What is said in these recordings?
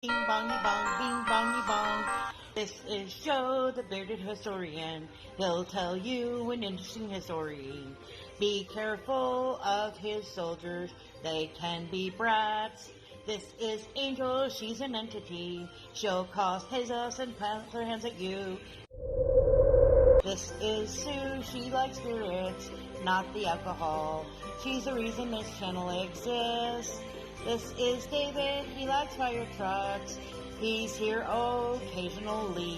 Bing bongy bong, bing bongy bong. This is Joe, the bearded historian. He'll tell you an interesting story. Be careful of his soldiers, they can be brats. This is Angel, she's an entity. She'll cause chaos and plant her hands at you. This is Sue, she likes spirits, not the alcohol. She's the reason this channel exists. This is David, he likes fire trucks. He's here occasionally.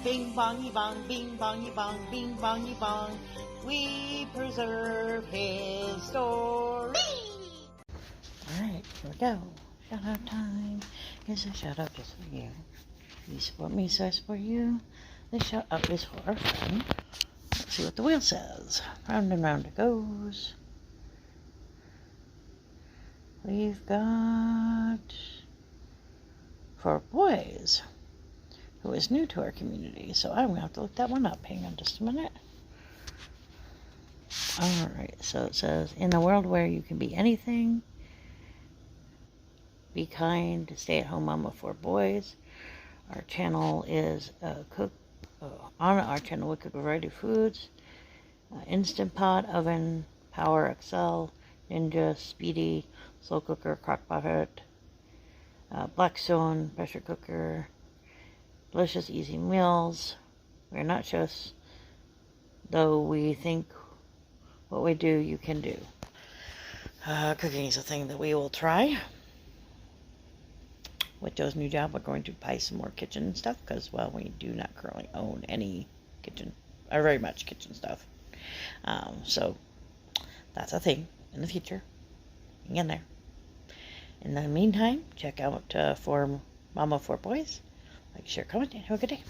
Bing bongy bong, bing bongy bong, bing bongy bong. We preserve his story. Alright, here we go. Shout out time. Here's a shout out just for you. You support me, so I support you. This shout out is for our friend. Let's see what the wheel says. Round and round it goes. We've got for boys, who is new to our community. So I'm going to have to look that one up. Hang on just a minute. Alright, so it says, in a world where you can be anything, be kind, stay at home mama for boys. Our channel is on our channel we cook a variety of foods. Instant Pot, Oven, Power XL, Ninja, Speedy, Slow Cooker, Crockpot, Blackstone, Pressure Cooker, Delicious Easy Meals. We're not just, though we think what we do, you can do. Cooking is a thing that we will try. With Joe's new job, we're going to buy some more kitchen stuff because, well, we do not currently own any kitchen, or very much kitchen stuff. So that's a thing in the future. Hang in there. In the meantime, check out for Mama for Boys. Like, share, comment, and have a good day.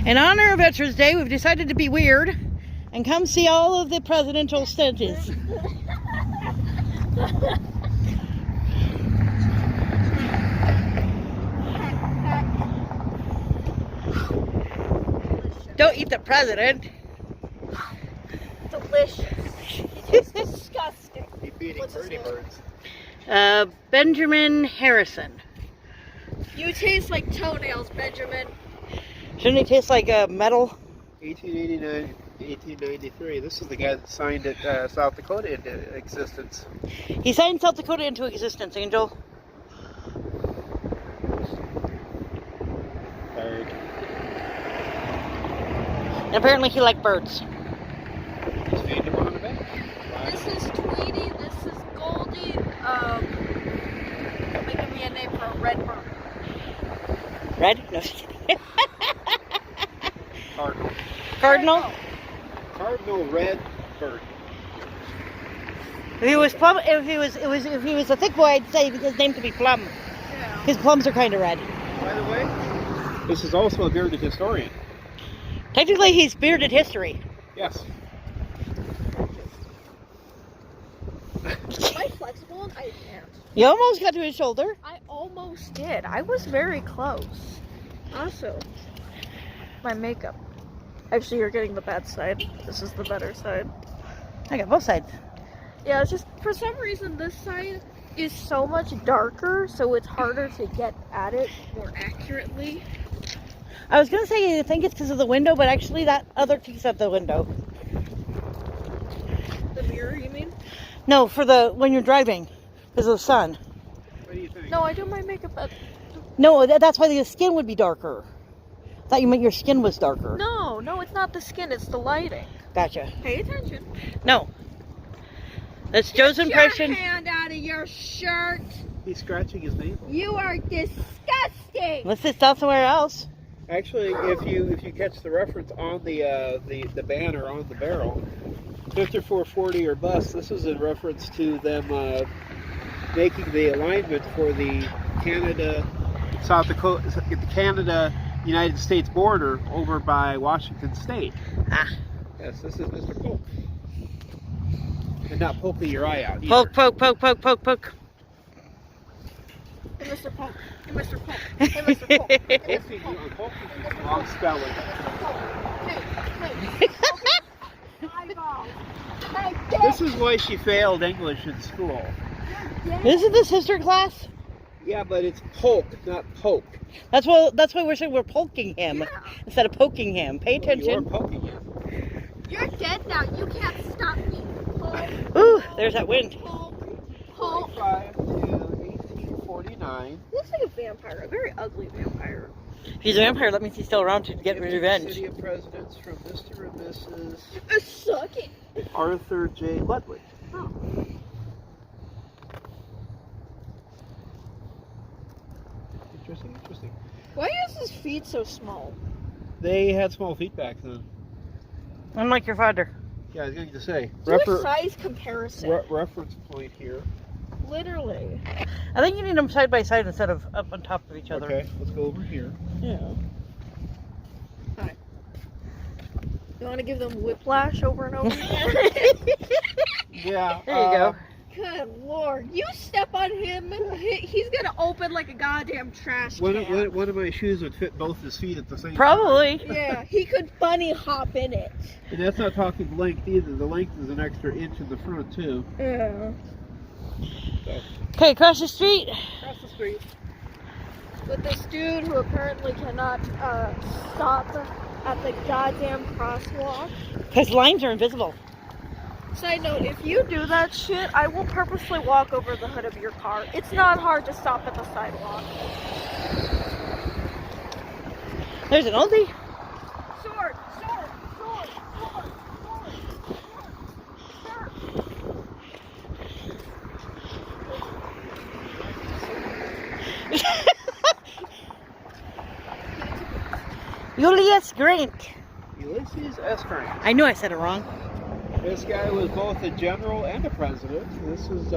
In honor of Veterans Day, we've decided to be weird and come see all of the presidential stenches. Don't eat the president. Delicious. It's disgusting. Keep eating birdie birds. Benjamin Harrison. You taste like toenails, Benjamin. Shouldn't it taste like metal? 1889, 1893. This is the guy that signed it, South Dakota into existence. He signed South Dakota into existence, Angel. Bird. And apparently he liked birds. Just feed him on the bench. This is Tweety. This is Goldie. Making me a name for a red bird. Red? No, just kidding. Cardinal. Cardinal? Cardinal red bird. If he was plum, if he was a thick boy, I'd say his name could be Plum. Yeah. His plums are kind of red. By the way, this is also a bearded historian. Technically, he's bearded history. Yes. Am I flexible? I can't. You almost got to his shoulder. I almost did. I was very close. Also, my makeup. Actually, you're getting the bad side. This is the better side. I got both sides. Yeah, it's just for some reason this side is so much darker, so it's harder to get at it more accurately. I was gonna say you think it's because of the window, but actually that other piece of the window. The mirror, you mean? No, for when you're driving, because of the sun. What do you think? No, I do my makeup at... No, that's why the skin would be darker. I thought you meant your skin was darker. No, it's not the skin, it's the lighting. Gotcha. Pay attention. No. That's Joe's impression. Get your hand out of your shirt. He's scratching his navel. You are disgusting. Let's sit down somewhere else. Actually, if you catch the reference on the banner on the barrel, 5440 or bust, this is in reference to them making the alignment for the South Dakota, the Canada-United States border over by Washington State. Ah. Yes, this is Mr. Polk. And not poking your eye out either. Poke, poke, poke, poke, poke, poke. Hey, Mr. Polk. Hey, Mr. Polk. Hey, Mr. Polk. Hey, Mr. Polk. Poking is wrong spelling. Hey. Eyeball. This is why she failed English in school. Isn't this history class? Yeah, but it's polk, not poke. That's why we're saying we're poking him Yeah. instead of poking him. Pay Well, you are attention. poking him. You're dead now. You can't stop me. Ooh, there's that wind. Hulk. 45 to 1849. Looks like a vampire, a very ugly vampire. If he's a vampire, that means he's still around to get revenge. City of Presidents from Mr. and Mrs. Suck it. Arthur J. Ludwig. Oh. Interesting. Why is his feet so small? They had small feet back then. Unlike your father. Yeah, I was going to say. Do a size comparison. Reference point here. Literally. I think you need them side by side instead of up on top of each other. Okay, let's go over here. Yeah. Alright. You want to give them whiplash over and over again? Yeah. There you go. Good lord. You step on him, he's going to open like a goddamn trash can. One of my shoes would fit both his feet at the same time. Probably. Yeah, he could bunny hop in it. And that's not talking length either. The length is an extra inch in the front too. Yeah. So, Okay, across the street. across the street. With this dude who apparently cannot stop at the goddamn crosswalk. Because lines are invisible. Side note, if you do that shit, I will purposely walk over the hood of your car. It's not hard to stop at the sidewalk. There's an oldie. Sword! Julius Grant. Ulysses S. Grant. I knew I said it wrong. This guy was both a general and a president. This is,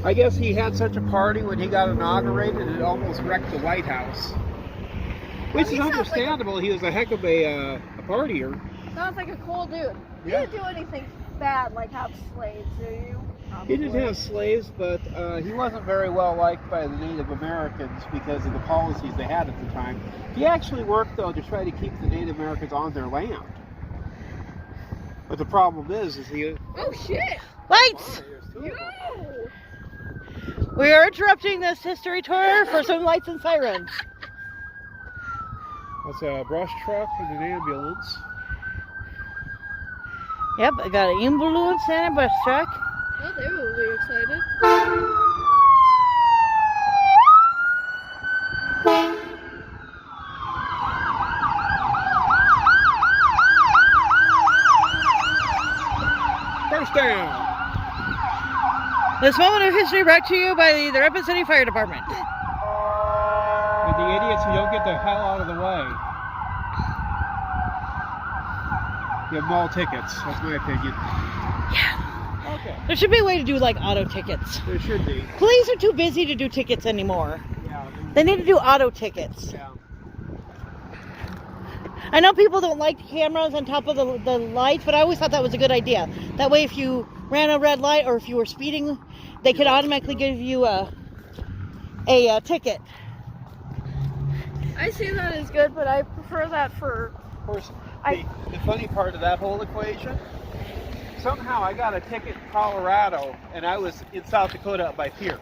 I guess he had such a party when he got inaugurated, it almost wrecked the White House. Which is understandable. He was a heck of a partier. Sounds like a cool dude. You Yeah. didn't do anything bad like have slaves, do you? He didn't have slaves, but he wasn't very well liked by the Native Americans because of the policies they had at the time. He actually worked, though, to try to keep the Native Americans on their land. But the problem is he... Oh shit! Lights! Yo! We are interrupting this history tour for some lights and sirens. That's a brush truck and an ambulance. Yep, I got an ambulance and a bus truck. Oh, they will be excited. First down! This moment of history brought to you by the Rapid City Fire Department. And the idiots who don't get the hell out of the way. Give them all tickets. That's my opinion. Yeah. Okay. There should be a way to do like auto tickets. There should be. Police are too busy to do tickets anymore. Yeah. They need to do auto tickets. Yeah. I know people don't like cameras on top of the lights, but I always thought that was a good idea. That way if you ran a red light or if you were speeding, they could automatically give you a ticket. I see that as good, but I prefer that for... Of course, the funny part of that whole equation, somehow I got a ticket in Colorado and I was in South Dakota up by Pier.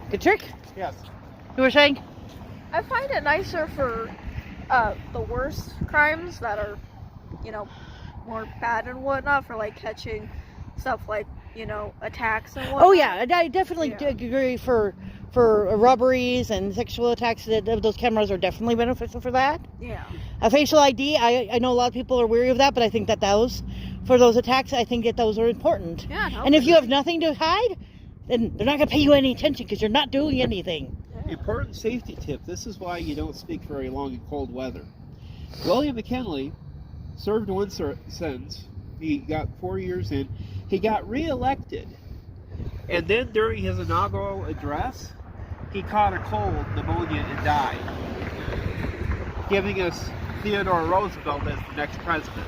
Good trick? Yes. You were saying? I find it nicer for the worst crimes that are, you know, more bad and whatnot, for like catching stuff like, you know, attacks and whatnot. Oh yeah, I definitely agree for robberies and sexual attacks. Those cameras are definitely beneficial for that. Yeah. A facial ID, I know a lot of people are weary of that, but I think that for those attacks, I think that those are important. Yeah. No, And if you have nothing to hide, then they're not going to pay you any attention because you're not doing anything. Important safety tip. This is why you don't speak very long in cold weather. William McKinley served one sentence. He got 4 years in. He got reelected. And then during his inaugural address, he caught a cold, pneumonia, and died, giving us Theodore Roosevelt as the next president.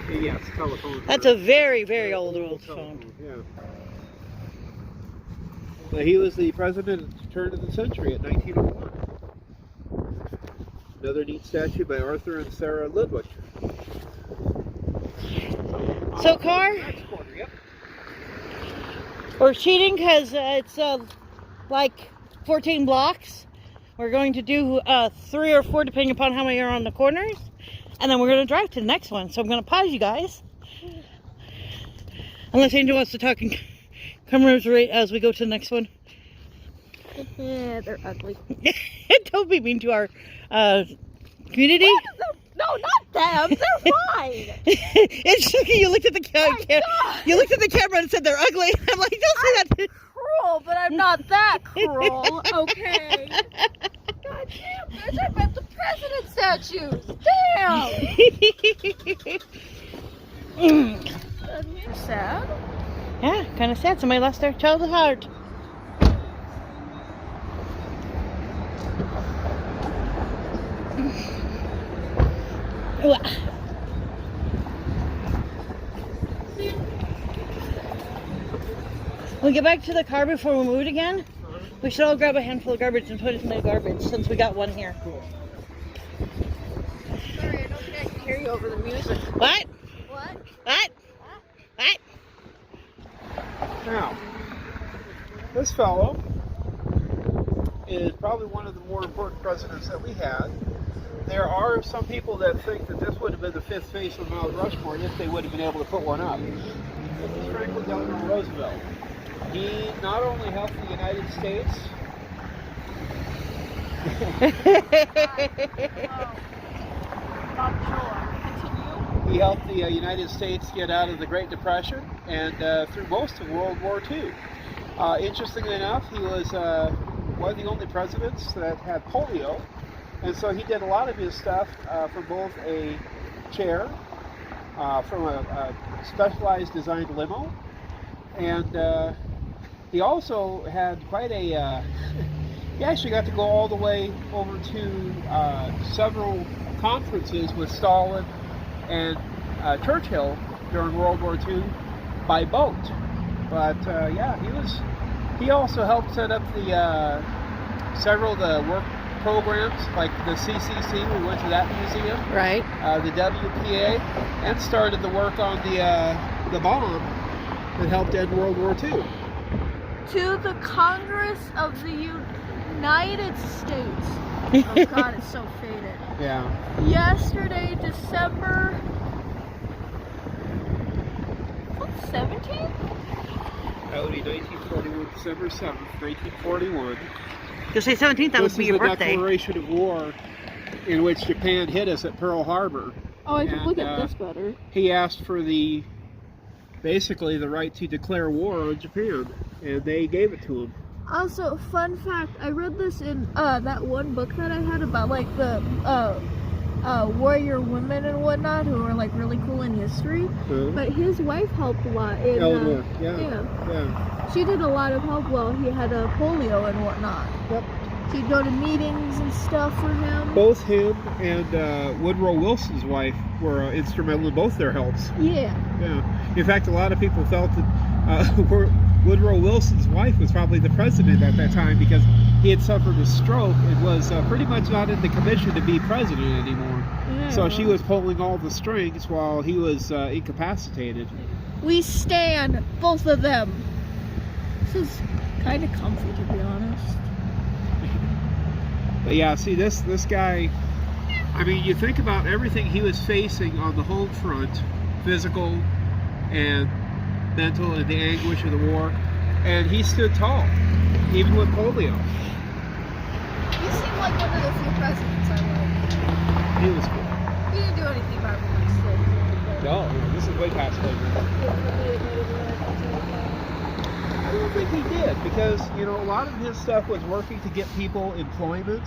Yes, telephone. That's a very, very old phone. Yeah. But he was the president at the turn of the century at 1901. Another neat statue by Arthur and Sarah Ludwig. So, car, Next quarter, yep. we're cheating because it's like 14 blocks. We're going to do 3 or 4 depending upon how many are on the corners. And then we're going to drive to the next one. So I'm going to pause you guys. Unless Angel wants to talk and commiserate as we go to the next one. Yeah, they're ugly. Don't be mean to our community. No, not them. They're fine. It's just, you looked at the you looked at the camera and said they're ugly. I'm like, don't say that. Cruel, but I'm not that cruel. Okay. God damn, guys! I bet the president statues. Damn. You're sad. Yeah, kind of sad. Somebody lost their childhood heart. We'll get back to the car before we move it again. We should all grab a handful of garbage and put it in the garbage since we got one here. Sorry, I don't think I can hear you over the music. What? What? What? What? Now, this fellow is probably one of the more important presidents that we had. There are some people that think that this would have been the 5th face of Mount Rushmore if they would have been able to put one up. This is Franklin Delano Roosevelt. He not only helped the United States. He helped the United States get out of the Great Depression and through most of World War II. Interestingly enough, he was one of the only presidents that had polio, and so he did a lot of his stuff from both a chair, from a specialized designed limo, and he also had quite a, he actually got to go all the way over to several conferences with Stalin and Churchill during World War II by boat. But yeah, he also helped set up the several of the work programs like the CCC. We went to that museum, Right. the WPA, and started the work on the bomb that helped end World War II. To the Congress of the United States. Oh God, it's so faded. Yeah. Yesterday, December 17th? That would be 1941, December 7th, 1941. You'll say 17th, that would be your This is the birthday. declaration of war in which Japan hit us at Pearl Harbor. Oh, I can And, look at this better. He asked for basically the right to declare war on Japan, and they gave it to him. Also, fun fact, I read this in that one book that I had about like the warrior women and whatnot who are like really cool in history. But his wife helped a lot in Eleanor, yeah. She did a lot of help while he had polio and whatnot. Yep. She'd go to meetings and stuff for him. Both him and Woodrow Wilson's wife were instrumental in both their helps. Yeah. Yeah. In fact, a lot of people felt that Woodrow Wilson's wife was probably the president at that time because he had suffered a stroke and was pretty much not in the commission to be president anymore. Yeah, So she was pulling all the strings while he was incapacitated. We stand, both of them. This is kind of comfy, to be honest. But yeah, see this guy, I mean, you think about everything he was facing on the home front, physical and mental, and the anguish of the war, and he stood tall, even with polio. You seem like one of the few presidents I like. He was cool. He didn't do anything about like slavery. No, this is way past slavery. I don't think he did, because, you know, a lot of his stuff was working to get people employment.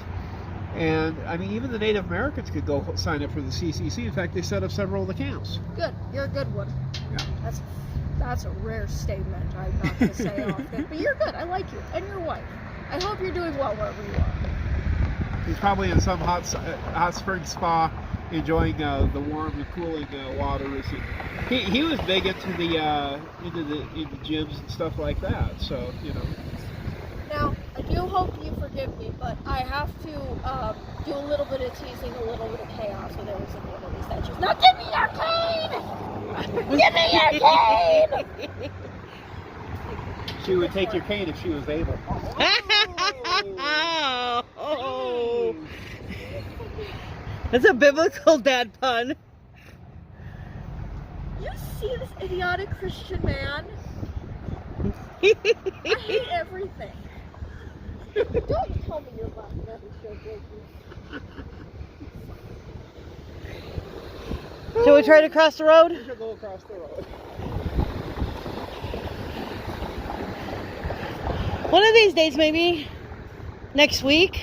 And, I mean, even the Native Americans could go sign up for the CCC. In fact, they set up several of the camps. Good. You're a good one. Yeah. That's a rare statement. I'm not going to say often. But you're good. I like you. And your wife. I hope you're doing well wherever you are. He's probably in some hot spring spa, enjoying the warm and cooling waters. And he was big into the gyms and stuff like that. So, you know. Now, I do hope you forgive me, but I have to do a little bit of teasing, a little bit of chaos when there was in one of these statues. Now, give me your cane! Give me your cane! She would take your cane if she was able. Oh. That's a biblical dad pun. You see this idiotic Christian man? I hate everything. Don't tell me you're laughing at his joke, Shall we try to cross the road? We should go across the road. One of these days, maybe next week,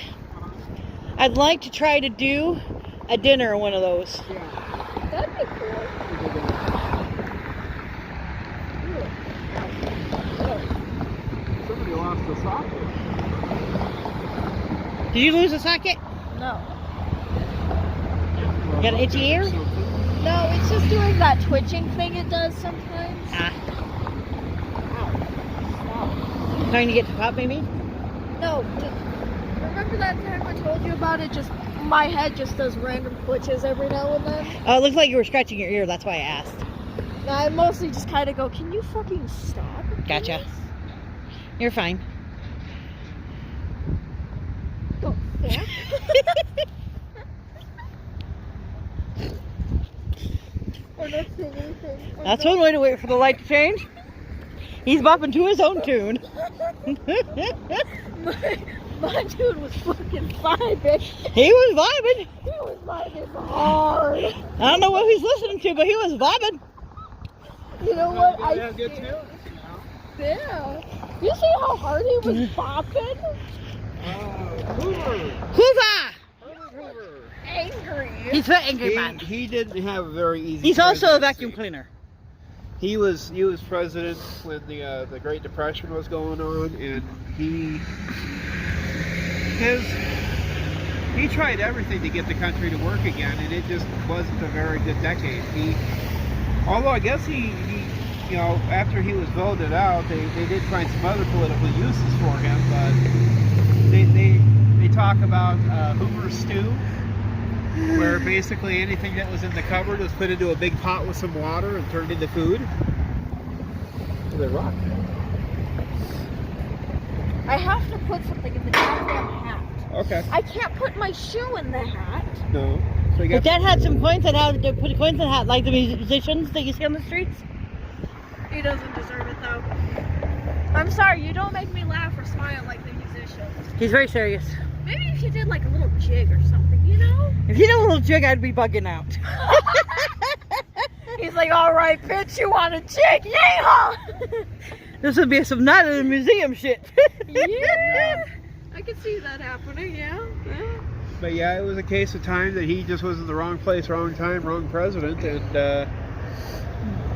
I'd like to try to do a dinner on one of those. Yeah. That'd be cool. Somebody lost the socket. Did you lose a socket? No. You got an itchy ear? No, it's just doing that twitching thing it does sometimes. Ah. Ow. Stop. Trying to get to pop, maybe? No, just remember that time I told you about it? Just my head just does random twitches every now and then. Oh, it looked like you were scratching your ear. That's why I asked. No, I mostly just kind of go, can you fucking stop? Gotcha. please?" You're fine. Go, yeah. Or not saying anything. Or That's no- one way to wait for the light to change. He's bopping to his own tune. my dude was fucking vibing. He was vibing. He was vibing hard. I don't know what he's listening to, but he was vibing. You know what? Yeah, good too. Yeah. You see how hard he was bopping? Hoover. Hoover! Hoover. Angry. He's an angry man. He didn't have a very easy. He's also a presidency. vacuum cleaner. He was president when the Great Depression was going on, and he tried everything to get the country to work again, and it just wasn't a very good decade. Although I guess he you know, after he was voted out, they did find some other political uses for him, but they talk about Hoover's stew, where basically anything that was in the cupboard was put into a big pot with some water and turned into food. They rock. I have to put something in the goddamn hat. Okay. I can't put my shoe in the hat. No. So you But got Dad had some coins that had to put coins in the hat, like the musicians that you see on the streets. He doesn't deserve it though. I'm sorry, you don't make me laugh or smile like the musicians. He's very serious. Maybe if you did like a little jig or something, you know? If he did a little jig, I'd be bugging out. He's like, all right, bitch, you want a jig? Yeehaw! This would be some night in the museum shit. Yeah, I could see that happening, yeah. But yeah, it was a case of time that he just was in the wrong place, wrong time, wrong president, and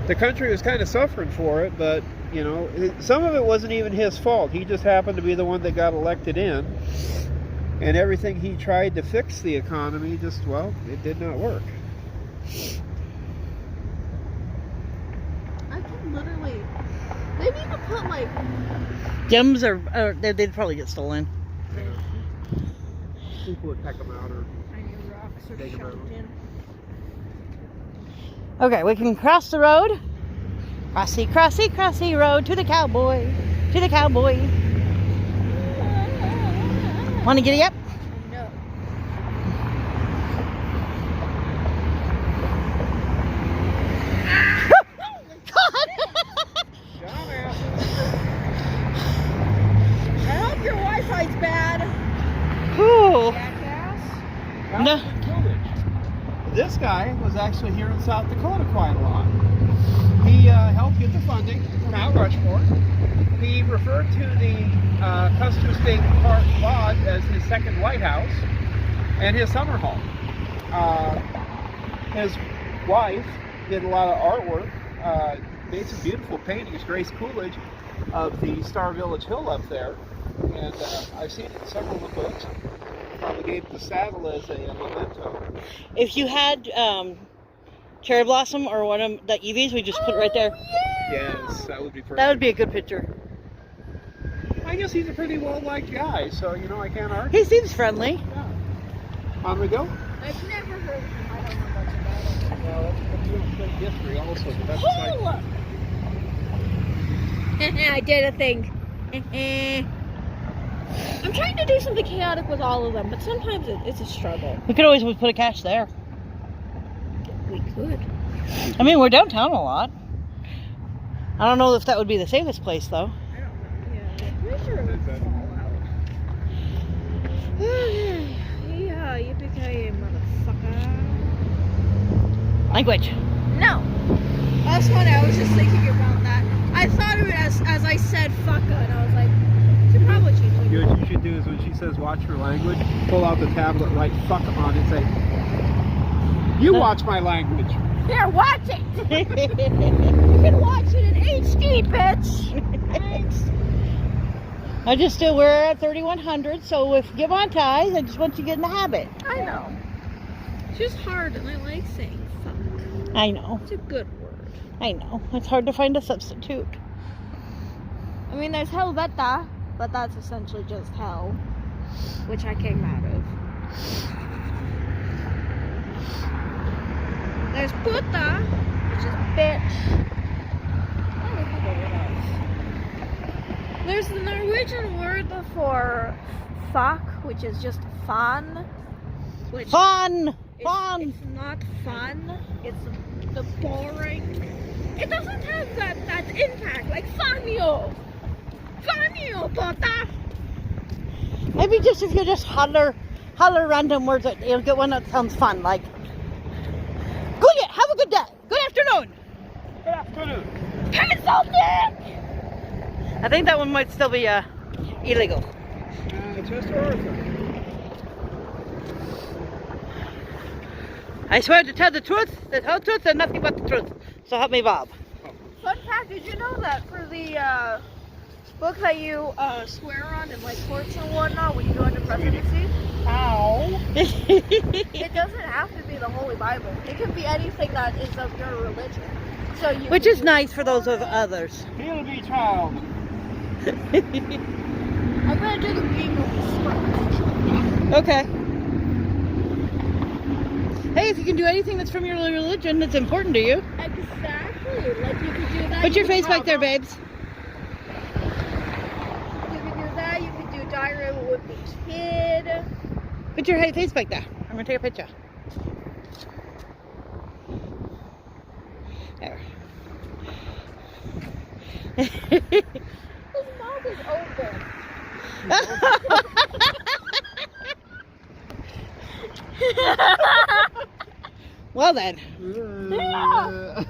the country was kind of suffering for it. But you know, some of it wasn't even his fault. He just happened to be the one that got elected in, and everything he tried to fix the economy just, well, it did not work. I can literally, maybe you could put like, Gems they'd probably get stolen. People would peck them out or tiny rocks or Take 'em out. shoved in. Okay, we can cross the road. Crossy, crossy, crossy road to the cowboy. To the cowboy. Want to giddy up? No. I hope your Wi-Fi's bad. Ooh. Jackass. No. This guy was actually here in South Dakota quite a lot. He helped get the funding for Mount Rushmore. He referred to the Custer State Park Lodge as his second White House and his summer home. His wife did a lot of artwork, made some beautiful paintings, Grace Coolidge, of the Star Village Hill up there. And I've seen it in several of the books. Probably gave the saddle as a memento. If you had cherry blossom or one of the Eevees, we just put it right there. Yes, that would be perfect. That would be a good picture. I guess he's a pretty well-liked guy, so, you know, I can't argue. He seems friendly. Yeah. On we go? I've never heard of him. I don't know much about him. Well, that's a real quick history also, but that's Oh! I did a thing. I'm trying to do something chaotic with all of them, but sometimes it's a struggle. We could always put a cache there. We could. I mean, we're downtown a lot. I don't know if that would be the safest place, though. Yeah, pretty sure it would fall out. Yeah, yippee-ki-yay, motherfucker. Language. No. That's funny, I was just thinking about that. I thought of it as I said fucka, and I was like, should probably change it. What you should do is when she says watch her language, pull out the tablet, write fuck on it, and say, you watch my language. Here, watch it! You can watch it in HD, bitch! Thanks. We're at 3100, so if you get monetized, I just want you to get in the habit. I know. It's just hard, and I like saying fuck. I know. It's a good word. I know. It's hard to find a substitute. I mean, there's helveta, but that's essentially just hell, which I came out of. There's puta, which is bitch. There's the Norwegian word for fuck, which is just fun. Which Fun! it's not fun. It's the boring. It doesn't have that impact like funio. Funio, puta. Maybe just if you just holler random words, you'll get one that sounds fun, like, good, have a good day, good afternoon. Good afternoon. Pencil dick! I think that one might still be illegal. Just Arthur. I swear to tell the truth, the whole truth, and nothing but the truth. So help me, Bob. Fun fact, did you know that for the book that you swear on in like courts and whatnot when you go into presidency? Ow. It doesn't have to be the Holy Bible. It can be anything that is of your religion. So you Which can is do nice for those of Torah. others. He'll be child. I'm gonna do the B movie script. Okay. Hey, if you can do anything that's from your religion that's important to you. Exactly. Like you could do that. Put your you could face back there, babes. You could do that. You could do Diary of a Wimpy Kid. Put your face back there. I'm gonna take a picture. There. His mouth is open. Well then. Yeah.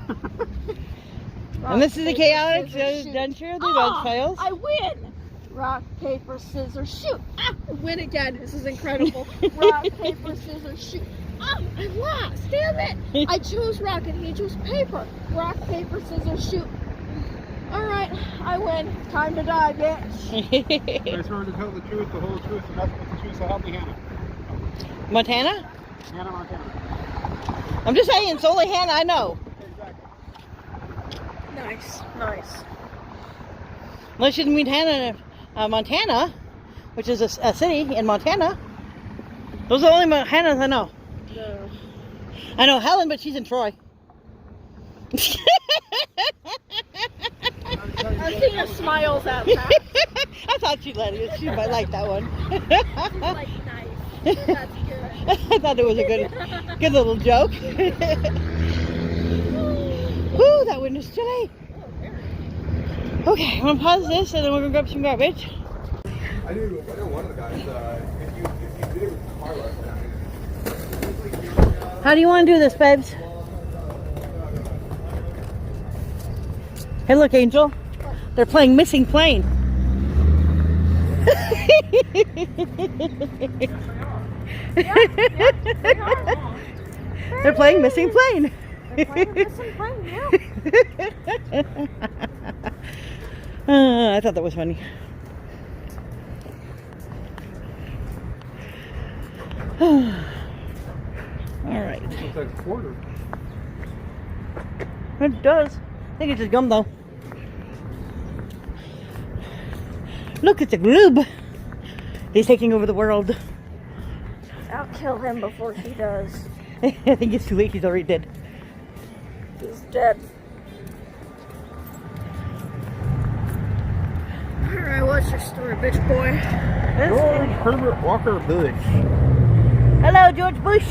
And this is the chaotic Scissors, shoot. adventure of the Red Files. I win! Rock, paper, scissors, shoot! Ah, I win again. This is incredible. Rock, paper, scissors, shoot. Oh, I lost. Damn it. I chose rock and he chose paper. Rock, paper, scissors, shoot. Alright, I win. Time to die, bitch. I swear to tell the truth, the whole truth, and nothing but the truth, so help me, Hannah. Montana? Hannah, Montana. I'm just saying, it's only Hannah I know. Exactly. Nice, nice. Unless you didn't mean Hannah, Montana, which is a city in Montana. Those are the only Hannahs I know. No. I know Helen, but she's in Troy. I'm seeing her smiles at that. I thought she'd let it. She might like that one. She's like, nice. That's good. I thought it was a good little joke. Woo, that wind is chilly. Okay, I'm gonna pause this and then we're gonna grab some garbage. I knew one of the guys, if you did it with car last How do you want to do this, babes? Hey, look, Angel. They're playing Missing Plane. They're playing Missing Plane. I thought that was funny. All right. Looks like a quarter. It does. I think it's just gum, though. Look, it's a gloob. He's taking over the world. I'll kill him before he does. I think it's too late. He's already dead. He's dead. Alright, what's your story, bitch boy? George Herbert Walker Bush. Hello, George Bush.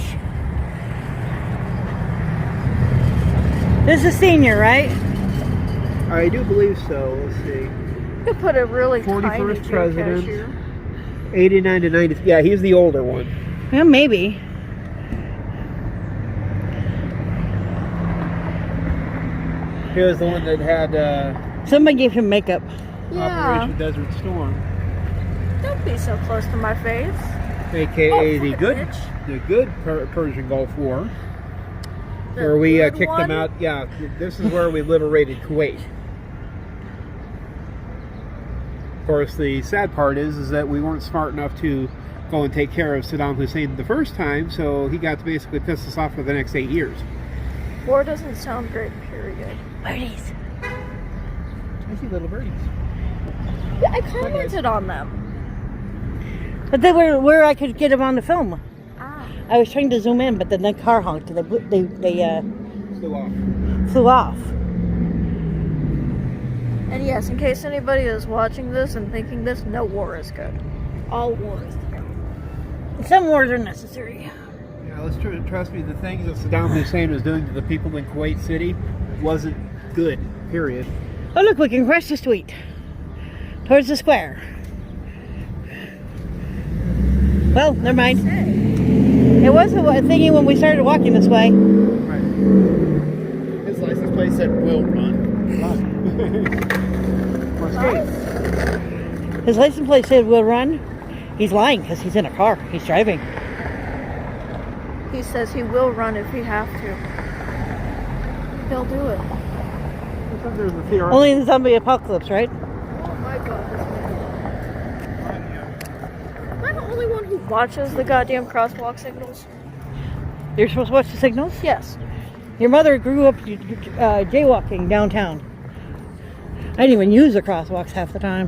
This is senior, right? I do believe so. Let's see. You could put a really tiny 41st president. geocache. 89 to 90. Yeah, he's the older one. Yeah, maybe. He was the one that had Somebody gave him makeup. Yeah. Operation Desert Storm, Don't be so close to my face. aka Oh, the good Persian Gulf War, The where we good kicked them one? out. Yeah, this is where we liberated Kuwait. Of course, the sad part is that we weren't smart enough to go and take care of Saddam Hussein the first time, so he got to basically piss us off for the next 8 years. War doesn't sound great, period. Birdies. I see little birdies. Yeah, I commented on them. But they were where I could get them on the film. Ah. I was trying to zoom in, but then the car honked and they Flew off. flew off. And yes, in case anybody is watching this and thinking this, no war is good. All war is terrible. Some wars are necessary. Yeah, let's trust me. The things that Saddam Hussein was doing to the people in Kuwait City wasn't good. Period. Oh look, we can cross the street towards the square. Well, never mind. It was a thingy when we started walking this way. Right. His license plate said "will run." His license plate said "will run." He's lying because he's in a car. He's driving. He says he will run if he have to. He'll do it. There's a theory. Only in the zombie apocalypse, right? Oh my god, this man. Am I the only one who watches the goddamn crosswalk signals? You're supposed to watch the signals? Yes. Your mother grew up jaywalking downtown. I didn't even use the crosswalks half the time.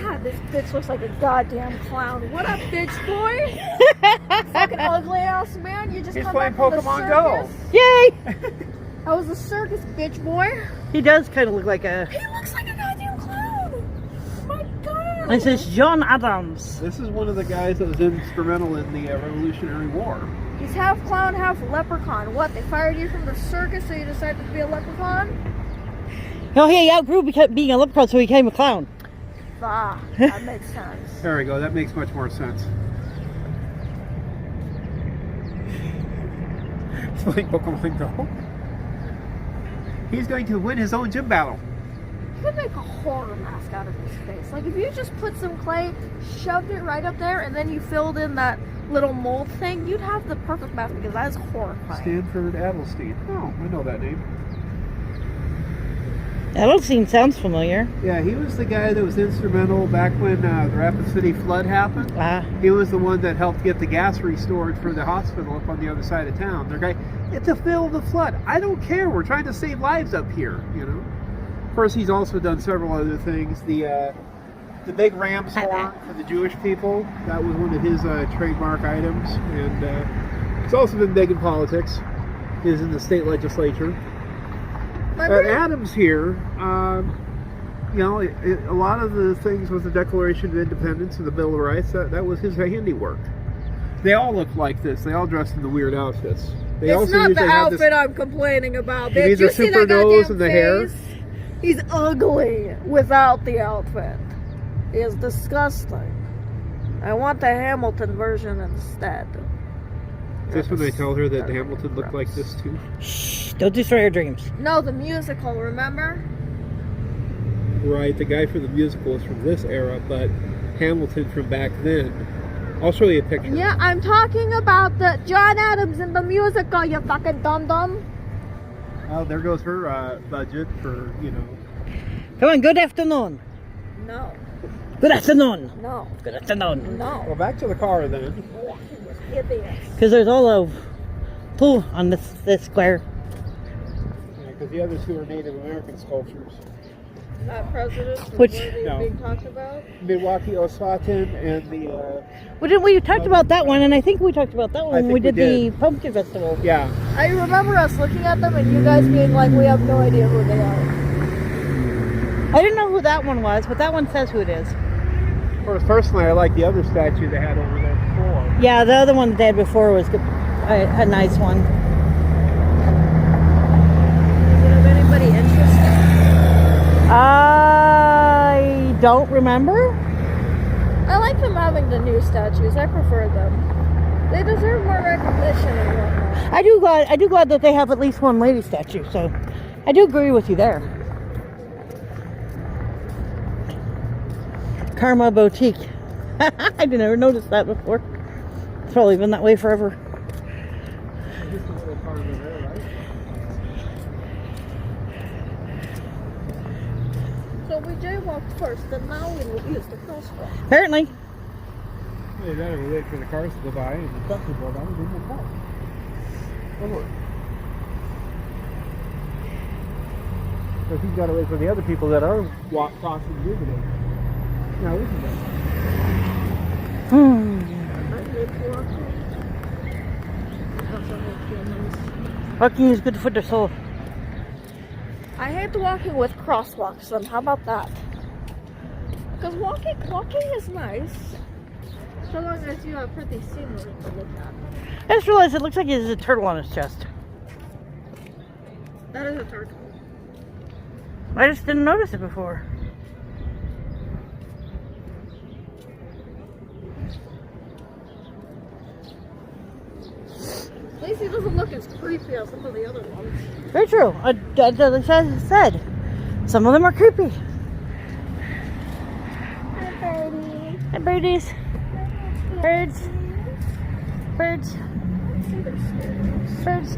God, this bitch looks like a goddamn clown. What up, bitch boy? Fucking ugly ass man. You just He's come playing back from the Pokemon Go. circus? Yay! How was the circus, bitch boy? He does kind of look like a... He looks like a goddamn clown. My god. This is John Adams. This is one of the guys that was instrumental in the Revolutionary War. He's half clown, half leprechaun. What? They fired you from the circus, so you decided to be a leprechaun? No, he outgrew being a leprechaun, so he became a clown. Ah, that makes sense. There we go. That makes much more sense. It's like Pokemon Go. He's going to win his own gym battle. You could make a horror mask out of his face. Like, if you just put some clay, shoved it right up there, and then you filled in that little mold thing, you'd have the perfect mask, because that is horrifying. Stanford Adelstein. Oh, I know that name. Adelstein sounds familiar. Yeah, he was the guy that was instrumental back when the Rapid City flood happened. He was the one that helped get the gas restored for the hospital up on the other side of town. The guy, it's a fill of the flood. I don't care. We're trying to save lives up here, you know. Of course, he's also done several other things. The big ram's horn for the Jewish people, that was one of his trademark items. And he's also been big in politics. He's in the state legislature. Adams here, you know, a lot of the things with the Declaration of Independence and the Bill of Rights, that was his handiwork. They all look like this. They all dressed in the weird outfits. They It's also not the usually have outfit I'm complaining about. You mean Did you the see super that nose goddamn and the hair? face? He's ugly without the outfit. He is disgusting. I want the Hamilton version instead. Just when I tell her that Hamilton looked like this too. Shh, don't destroy your dreams. No, the musical, remember? Right, the guy for the musical is from this era, but Hamilton from back then. I'll show you a picture. Yeah, I'm talking about the John Adams in the musical, you fucking dum-dum. Oh, there goes her budget for, you know. Come on, good afternoon. No, Good afternoon. no, Good afternoon. no. Well, back to the car then. Idiots. Because there's all of poo on this square. Yeah, because the other two are Native American sculptures. Not presidents Which- No. being talked about. Milwaukee Osawatan and the, Well, didn't we talked about that one, and I think we talked about that one when think we we did did. the pumpkin festival. yeah. I remember us looking at them and you guys being like, we have no idea who they are. I didn't know who that one was, but that one says who it is. Of course, personally, I like the other statue they had over there before. Yeah, the other one they had before was a nice one. Does it have anybody interesting? I don't remember. I like them having the new statues. I prefer them. They deserve more recognition and whatnot. I do glad that they have at least one lady statue. So I do agree with you there. Karma Boutique. I didn't ever notice that before. It's probably been that way forever. Just a little car over there, right? So we jaywalked first, and now we will use the crosswalk. Apparently. Well, you better wait for the cars to go by and the trucks to go by and then we'll park. Over. Because he's got to wait for the other people that are crossing the river. Now we can go. Walking is good for the soul. I hate walking with crosswalks, then how about that? Because walking is nice. So long as you have pretty scenery to look at. I just realized it looks like he has a turtle on his chest. That is a turtle. I just didn't notice it before. At least he doesn't look as creepy as some of the other ones. Very true. I said, some of them are creepy. Hi, birdie. Hi, birdies. Birds. Birds. Birds.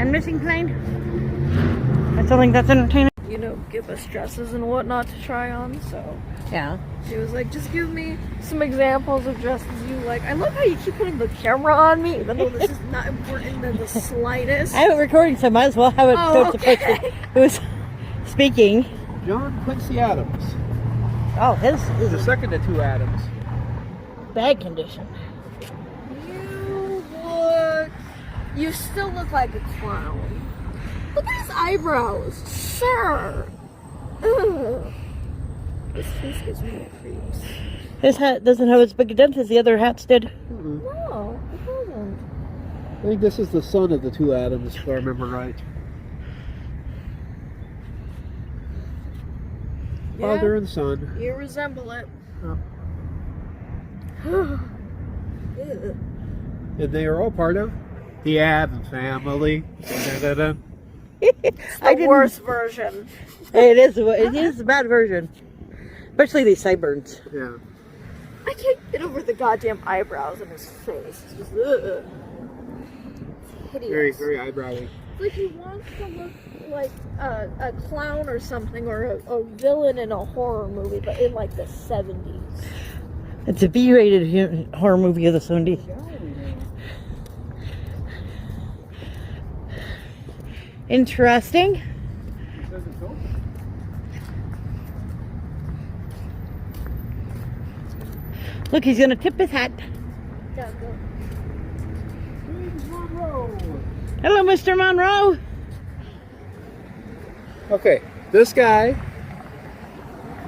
And missing plane. I still think that's entertaining. You know, give us dresses and whatnot to try on, so Yeah. she was like, just give me some examples of dresses you like. I love how you keep putting the camera on me, even though this is not important in the slightest. I have it recording, so I might as well have it Oh, to person who's speaking. John Quincy Adams. Oh, his The is second of two Adams. bad condition. You still look like a clown. Look at his eyebrows. Sir. Ugh. His face gives me the creeps. His hat doesn't have as big a dent as the other hats did. No, it doesn't. I think this is the son of the two Adams, if I remember right. Father and son. You resemble it. Oh. Ew. And they are all part of the Adams family. Da-da-da-da. The worst version. It is a bad version. Especially these sideburns. Yeah. I can't get over the goddamn eyebrows in his face. It's just, ugh. It's hideous. Very, very eyebrowy. Like he wants to look like a clown or something, or a villain in a horror movie, but in like the 70s. It's a B-rated horror movie of the 70s. Interesting. Look, he's gonna tip his hat. Gotta go. Hello, Mr. Monroe. Okay, this guy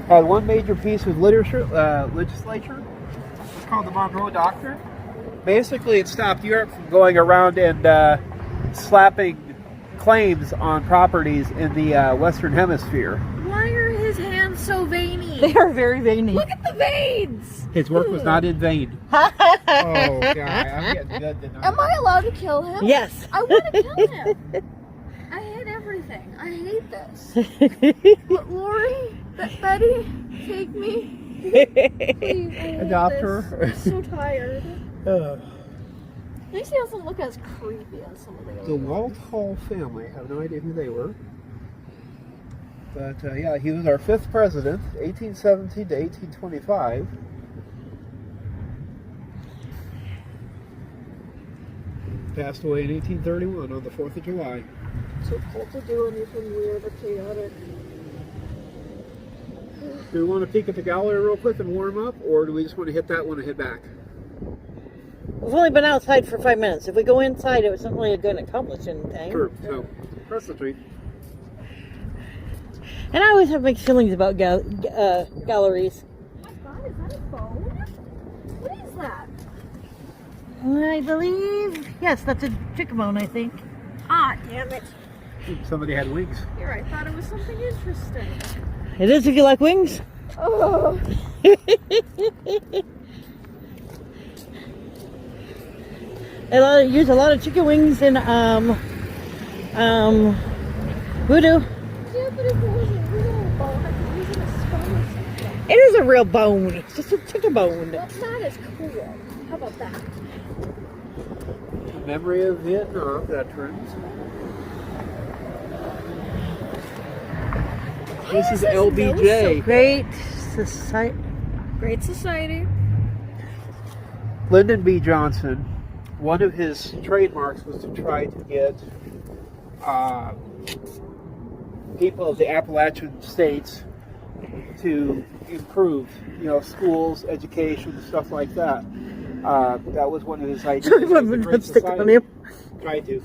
had one major piece with legislature. It's called the Monroe Doctrine. Basically, it stopped Europe from going around and slapping claims on properties in the Western Hemisphere. Why are his hands so veiny? They are very veiny. Look at the veins! His work was not in vain. Oh, God, I'm getting good tonight. Am I allowed to kill him? Yes. I want to kill him. I hate everything. I hate this. Lori, Betty, take me. Please, I hate Adopt this. her. I'm so tired. Uh, At least he doesn't look as creepy as some of the other the ones. Walthall family. I have no idea who they were. But yeah, he was our fifth president, 1817 to 1825. Passed away in 1831 on the 4th of July. Too cold to do anything weird or chaotic. Do we want to peek at the gallery real quick and warm up, or do we just want to hit that one and head back? We've only been outside for 5 minutes. If we go inside, it wasn't really going to accomplish anything. Sure. So, press the tree. And I always have mixed feelings about galleries. Oh my god, is that a bone? What is that? I believe, yes, that's a chicken bone, I think. Ah, damn it. Somebody had wings. Here, I thought it was something interesting. It is if you like wings. Oh. Use a lot of chicken wings in voodoo. Yeah, but if it was a real bone, I could use it as stone or something. It is a real bone. It's just a chicken bone. That's not as cool. How about that? Memory of Vietnam veterans. This is LBJ. Great society. Great Society. Lyndon B. Johnson, one of his trademarks was to try to get people of the Appalachian states to improve, schools, education, stuff like that. That was one of his ideas. Lipstick on him. Tried to.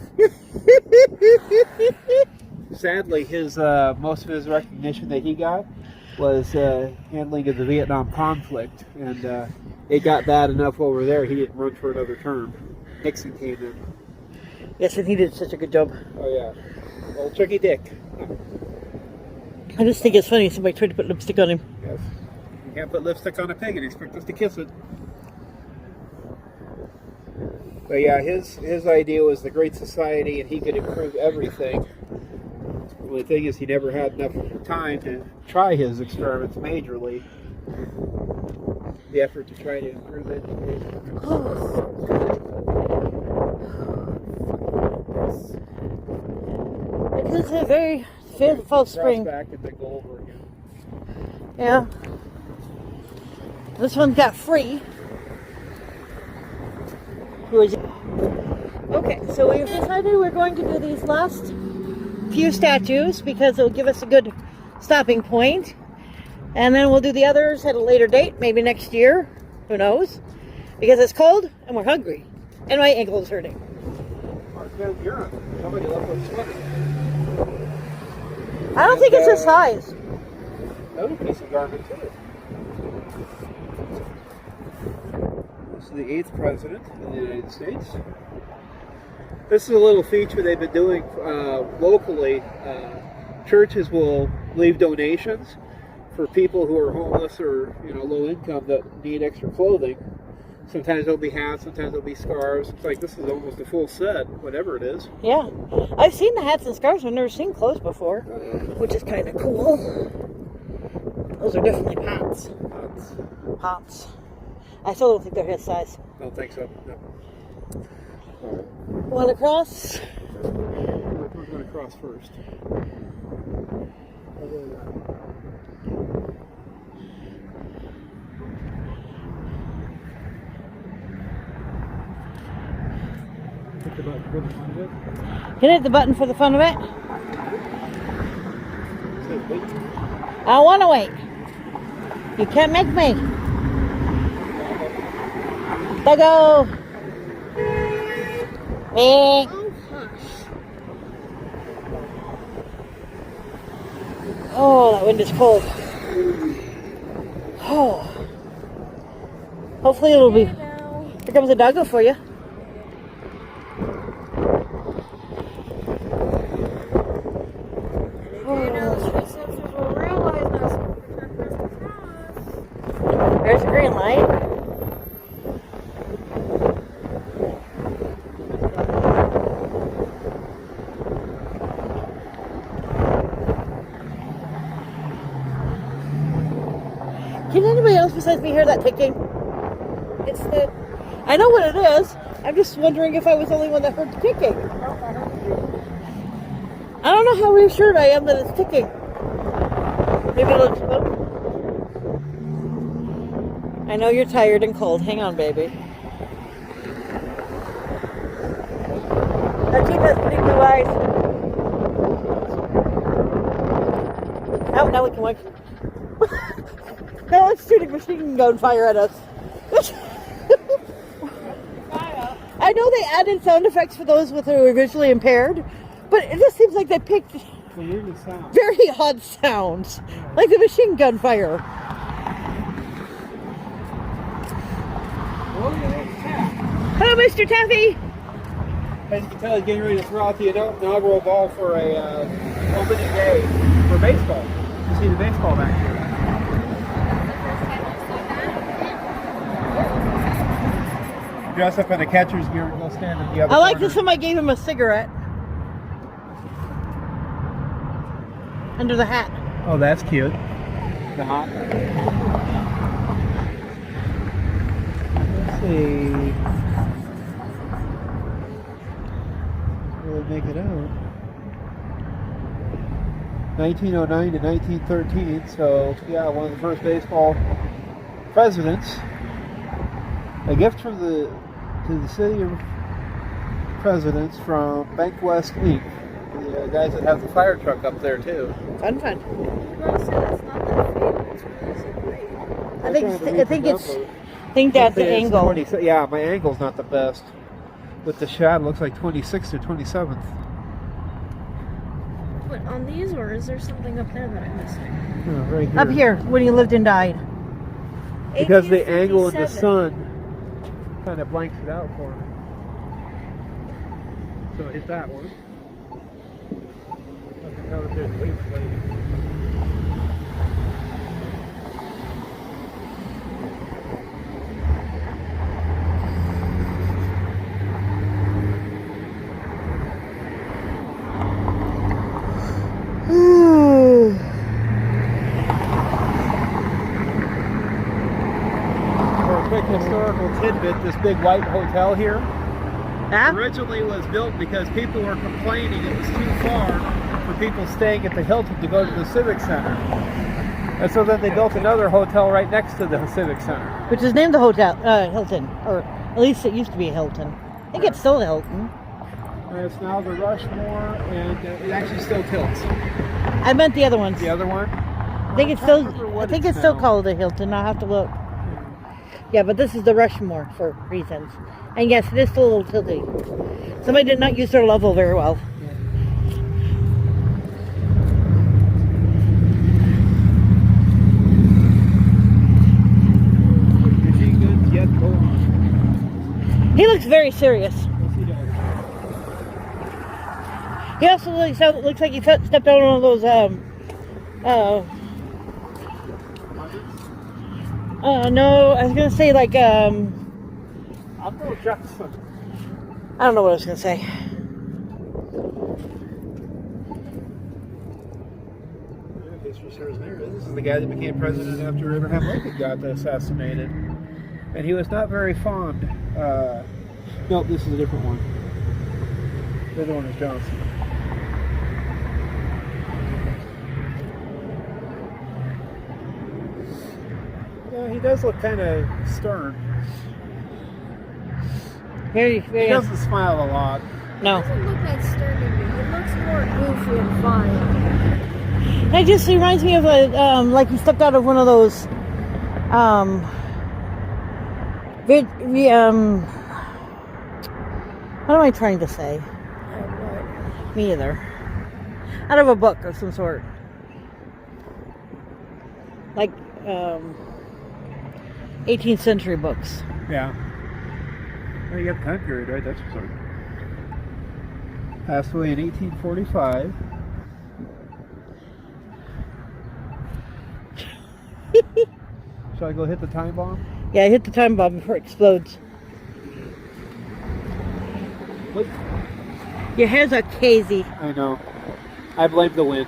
Sadly, his most of his recognition that he got was handling of the Vietnam conflict, and it got bad enough over there. He didn't run for another term. Nixon came in. Yes, and he did such a good job. Oh yeah, old Tricky Dick. I just think it's funny somebody tried to put lipstick on him. Yes, you can't put lipstick on a pig and expect us to kiss it. But yeah, his idea was the Great Society, and he could improve everything. The only thing is he never had enough time to try his experiments majorly. The effort to try to improve education. It is a very faithful spring. Back and then go over again. Yeah. This one got free. Okay, so we've decided we're going to do these last few statues because it'll give us a good stopping point. And then we'll do the others at a later date, maybe next year. Who knows? Because it's cold and we're hungry. And my ankle is hurting. Somebody left a sweater. I don't think it's his size. Another piece of garment too. This is the 8th president of the United States. This is a little feature they've been doing locally. Churches will leave donations for people who are homeless or low income that need extra clothing. Sometimes there'll be hats, sometimes there'll be scarves. It's like this is almost a full set, whatever it is. Yeah, I've seen the hats and scarves. I've never seen clothes before, which is kind of cool. Those are definitely pots. Pots. I still don't think they're his size. Don't think so. No. Want to cross? We're going to cross first. Hit the button for the fun of it. Hit the button for the fun of it. I want to wait. You can't make me. Go. Me. Oh, that wind is cold. Oh. Hopefully it'll be. Here comes a doggo for you. There's a green light. Can anybody else besides me hear that ticking? It's the... I know what it is. I'm just wondering if I was the only one that heard the ticking. I don't know how reassured I am that it's ticking. Maybe it'll explode. I know you're tired and cold. Hang on, baby. That Jeep has pretty blue eyes. Oh, now we can watch. Now it's shooting machine gun fire at us. I know they added sound effects for those who are visually impaired, but it just seems like they picked It's the weirdest sound. Very odd sounds. Like the machine gun fire. Oh, yeah, it's Taff. Hello, Mr. Taffy. As you can tell, he's getting ready to throw out the inaugural ball for a opening day for baseball. You see the baseball back here. Dress up in a catcher's gear and go stand at the other I like corner. that somebody gave him a cigarette. Under the hat. Oh, that's cute. The hot. Let's see. Really make it out. 1909 to 1913. So yeah, one of the first baseball presidents. A gift from to the city of presidents from Bank West Inc. The guys that have the fire truck up there too. Fun. Well, I said it's not that famous, but it's great. I think that's the angle. 20, yeah, my angle's not the best. With the shot, it looks like 26th or 27th. What, on these, or is there something up there that I'm missing? Oh, right here. Up here, when he lived and died. Because the angle of the 1857. sun kind of blanks it out for me. So hit that one. I can tell that there's weight plate. For a quick historical tidbit, this big white hotel here Huh? originally was built because people were complaining it was too far for people staying at the Hilton to go to the Civic Center. And so then they built another hotel right next to the Civic Center. Which is named the hotel, Hilton. Or at least it used to be a Hilton. I think it's still a Hilton. And it's now the Rushmore, and it actually still tilts. I meant the other ones. The other one? I think it's still. I think it's still called a Hilton. I'll have to look. Yeah, but this is the Rushmore for reasons. And yes, it is still a little tilty. Somebody did not use their level very well. Machine guns yet go on. He looks very serious. Yes, he does. He also looks like he stepped out on one of those no, I was gonna say like I'll go Jackson. I don't know what I was gonna say. This is the guy that became president after Abraham Lincoln got assassinated. And he was not very fond. No, this is a different one. The other one is Johnson. Yeah, he does look kind of stern. Very, He doesn't smile a lot. No. It doesn't look that stern to me. It looks more goofy and fun. It just reminds me of like he stepped out of one of those what am I trying to say? Me either. Out of a book of some sort. Like 18th century books. Yeah. Well, you got the time period, right? That's for certain. Passed away in 1845. Shall I go hit the time bomb? Yeah, hit the time bomb before it explodes. What? Your hair's are crazy. I know. I blame the wind.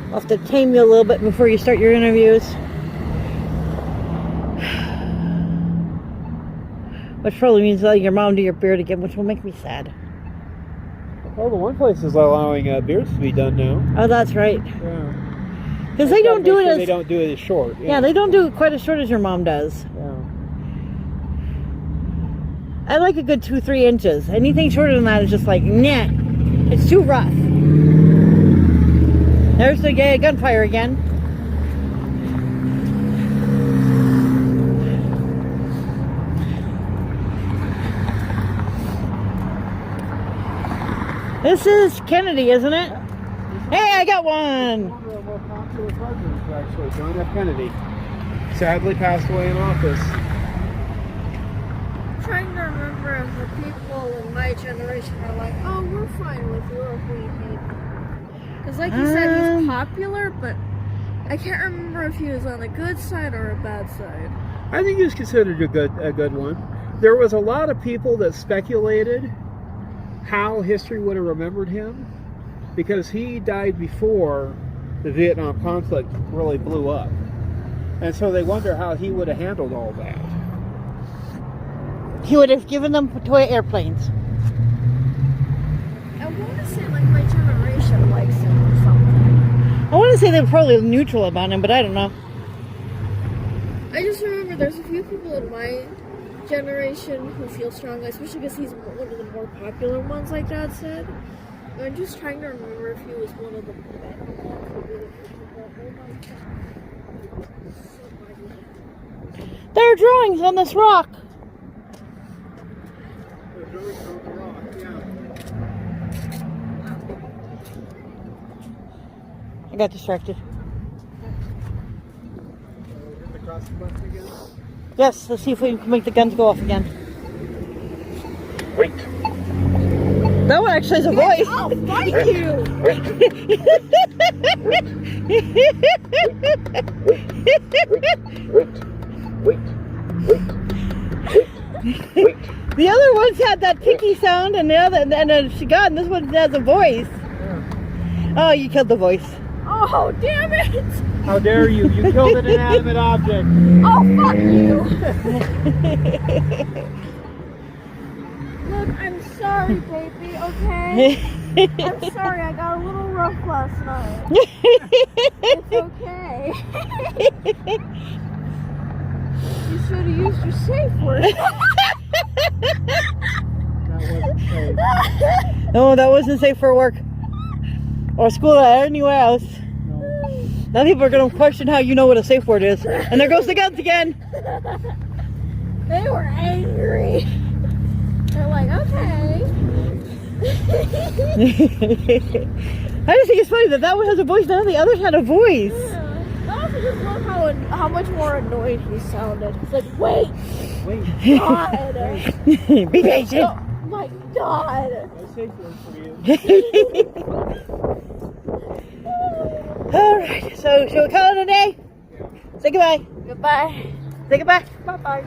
I'll have to tame you a little bit before you start your interviews. Which probably means letting your mom do your beard again, which will make me sad. Well, the one place is allowing beards to be done now. Oh, that's right. Yeah. Because they don't do it as... They don't do it as short. Yeah, they don't do it quite as short as your mom does. Yeah. I like a good 2-3 inches. Anything shorter than that is just like, nah. It's too rough. There's the gunfire again. This is Kennedy, isn't it? Hey, I got one! One of the more popular presidents, actually, John F. Kennedy. Sadly passed away in office. I'm trying to remember if the people in my generation are like, oh, we're fine with you if we hate him. Because like you said, he's popular, but I can't remember if he was on the good side or a bad side. I think he was considered a good one. There was a lot of people that speculated how history would have remembered him because he died before the Vietnam conflict really blew up. And so they wonder how he would have handled all that. He would have given them toy airplanes. I want to say like my generation likes him or something. I want to say they're probably neutral about him, but I don't know. I just remember there's a few people in my generation who feel strongly, especially because he's one of the more popular ones, like Dad said. I'm just trying to remember if he was one of the bad ones who did it. There are drawings on this rock. I got distracted. Yes, let's see if we can make the guns go off again. Wait. That one actually has a voice. I'll fight you! Wait. The other ones had that picky sound, and she got, and this one has a voice. Oh, you killed the voice. Oh, damn it! How dare you? You killed an inanimate object. Oh, fuck you! Look, I'm sorry, baby, okay? I'm sorry, I got a little rough last night. It's okay. You should have used your safe word. That wasn't safe. No, that wasn't safe for work or school or anywhere else. Now people are going to question how you know what a safe word is. And there goes the guns again. They were angry. They're like, okay. I just think it's funny that that one has a voice, none of the others had a voice. Yeah. I also just love how much more annoyed he sounded. It's like, wait, God. Be patient. Oh my God. No safe word for you. Alright, so shall we call it a day? Say goodbye. Goodbye. Say goodbye. Bye-bye.